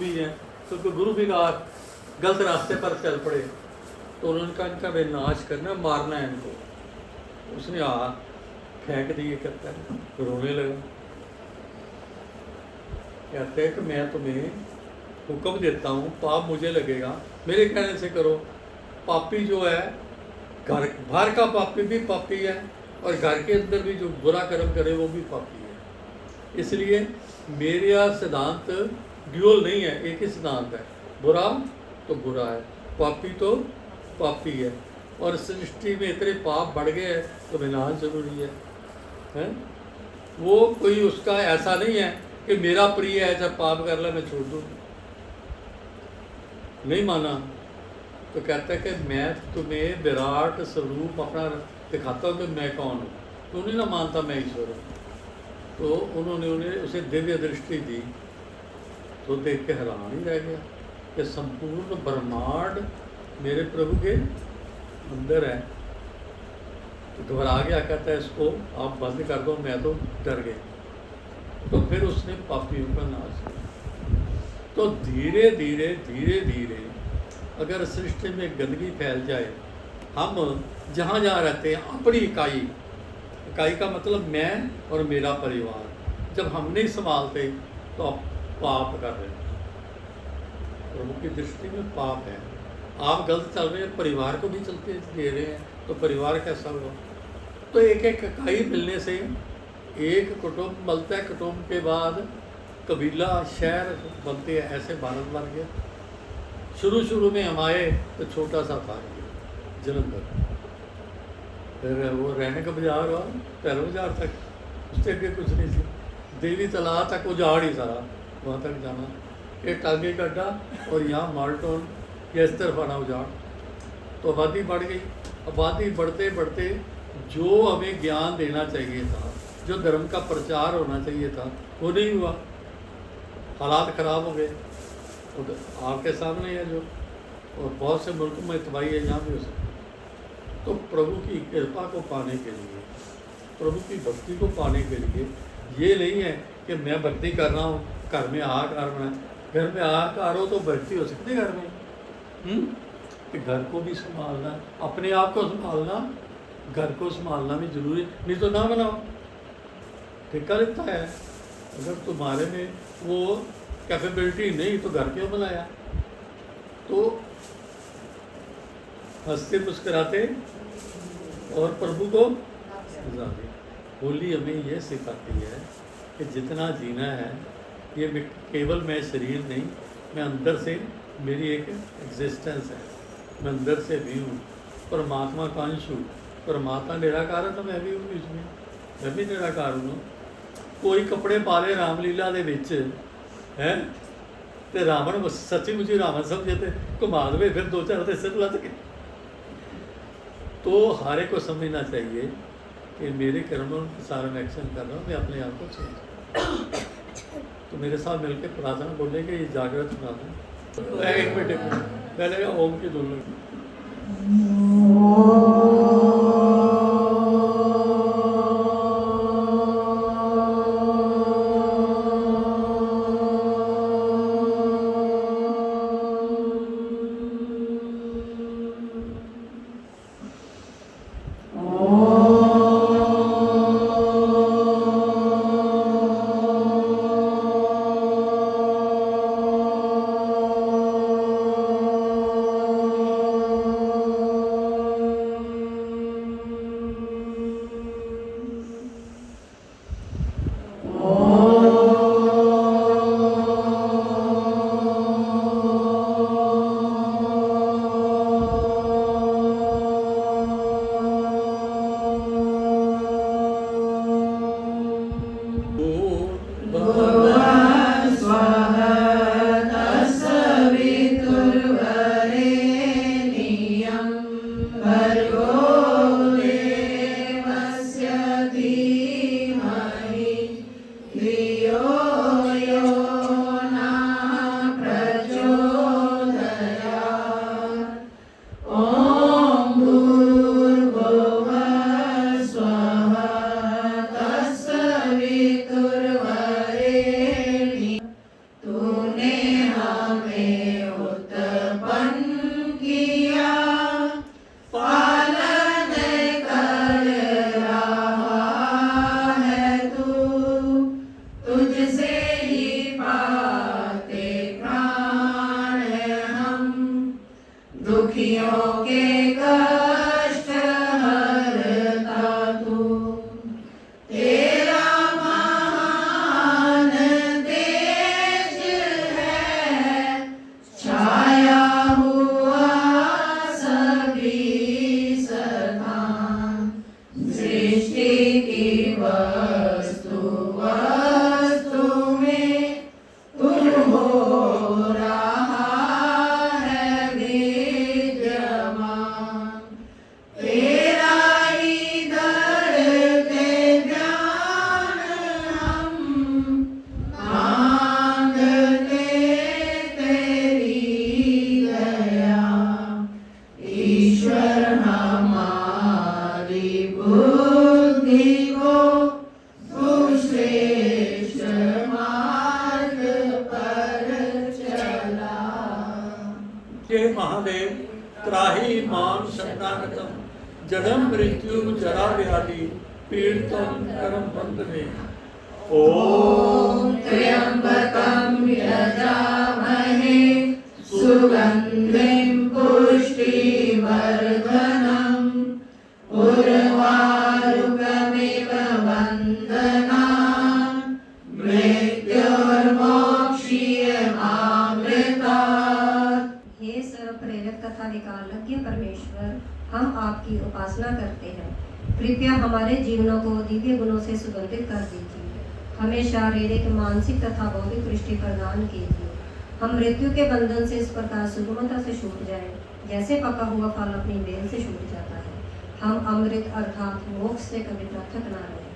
भी हैं, तो उनको गुरु भी गलत रास्ते पर चल पड़े, तो उन्होंने कहा इनका विनाश करना, मारना है इनको। उसने फेंक दिए, कहता है, रोने लगा। कहते हैं कि मैं तुम्हें हुक्म देता हूँ, पाप मुझे लगेगा, मेरे कहने से करो। पापी जो है, घर बाहर का पापी भी पापी है, और घर के अंदर भी जो बुरा कर्म करे वो भी पापी है। इसलिए मेरा सिद्धांत ड्यूअल नहीं है, एक ही सिद्धांत है, बुरा तो बुरा है, पापी तो पापी है। और सृष्टि में इतने पाप बढ़ गए हैं तो विनाश जरूरी है? वो कोई उसका ऐसा नहीं है कि मेरा प्रिय है, जब पाप कर ला मैं छोड़ दूँ, नहीं माना। तो कहता है कि मैं तुम्हें विराट स्वरूप अपना दिखाता हूँ कि मैं कौन हूँ, तो उन्हें ना मानता मैं ईश्वर हूँ। तो उन्होंने उसे दिव्य दृष्टि दी, तो देख के हैरान ही रह गया कि संपूर्ण ब्रह्मांड मेरे प्रभु के अंदर है। तो घबरा गया, कहता है इसको आप बंद कर दो, मैं तो डर गया। तो फिर उसने पापियों का नाश किया। तो धीरे धीरे धीरे धीरे अगर सृष्टि में गंदगी फैल जाए, हम जहाँ जहाँ रहते हैं अपनी इकाई का मतलब मैं और मेरा परिवार, जब हम नहीं संभालते तो आप पाप कर रहे हैं, प्रभु की दृष्टि में पाप है। आप गलत चल रहे हैं, परिवार को भी चलते दे रहे हैं, तो परिवार कैसा होगा? तो एक एक इकाई मिलने से एक कुटुंब मिलता है, कुटुंब के बाद कबीला, शहर बनते हैं, ऐसे भारत बन गया। शुरू में हम आए तो छोटा सा था जलंधर, फिर वो रहने का बाजार हुआ, पहले बाजार तक, उससे आगे कुछ नहीं थी। देवी तालाब तक उजाड़ ही सारा, वहाँ तक जाना, एक टांगे का अड्डा, और यहाँ माल्टोन या इस तरफ आना उजाड़। तो आबादी बढ़ गई। आबादी बढ़ते बढ़ते जो हमें ज्ञान देना चाहिए था, जो धर्म का प्रचार होना चाहिए था, वो नहीं हुआ। हालात ख़राब हो गए, तो आपके सामने है जो, और बहुत से मुल्क में तबाही है, यहाँ भी हो सकती है। तो प्रभु की कृपा को पाने के लिए, प्रभु की भक्ति को पाने के लिए, ये नहीं है कि मैं भक्ति कर रहा हूँ, घर में हाहाकार बना, घर में हाहाकार हो तो भक्ति हो सकती है घर में। कि घर को भी संभालना, अपने आप को संभालना, घर को संभालना भी जरूरी, नहीं तो ना बनाओ। ठेका लेता है, अगर तुम्हारे में वो कैपेबिलिटी नहीं तो घर क्यों बनाया? तो हंसते मुस्कुराते और प्रभु को जाते। होली हमें यह सिखाती है कि जितना जीना है, ये केवल मैं शरीर नहीं, मैं अंदर से, मेरी एक एग्जिस्टेंस है, मैं अंदर से भी हूँ, परमात्मा का अंश हूँ। परमात्मा निराकार है तो मैं भी हूँ, इसमें मैं भी निराकार हूँ। कोई कपड़े पा ले रामलीला दे विच है, तो रावण सच्ची मुझी रावण समझे तो घुमा दे, फिर दो चार तो सिर लद के। तो हारे को समझना चाहिए कि मेरे कर्मों के सारे मैं एक्शन कर रहा हूँ, मैं अपने आप को चेंज। तो मेरे साथ मिलकर प्रार्थना बोलेंगे, ये जागृत प्रार्थना। एक मिनट पहले ओम की धुन लगी। हे महादेव त्राहि मां शरणागतम जन्म मृत्यु जरा व्याधि पीड़ितम कर्म बंधने। ॐ त्र्यम्बकं यजामहे सुगन्धिं पुष्टिवर्धनम् उर्वारुकमिव वन्दनान् मृत्युर्मोक्षीयमामृतात्। हे सर्व प्रेरक तथा विकालज्ञ परमेश्वर, हम आपकी उपासना करते हैं। कृपया हमारे जीवनों को दिव्य गुणों से सुगंधित कर दीजिए। हमें शारीरिक, मानसिक तथा बौद्धिक पुष्टि प्रदान कीजिए। हम मृत्यु के बंधन से इस प्रकार सुगमता से छूट जाएं, जैसे पका हुआ फल अपनी बेल से छूट जाता है। हम अमृत अर्थात मोक्ष से कभी पृथक न रहें।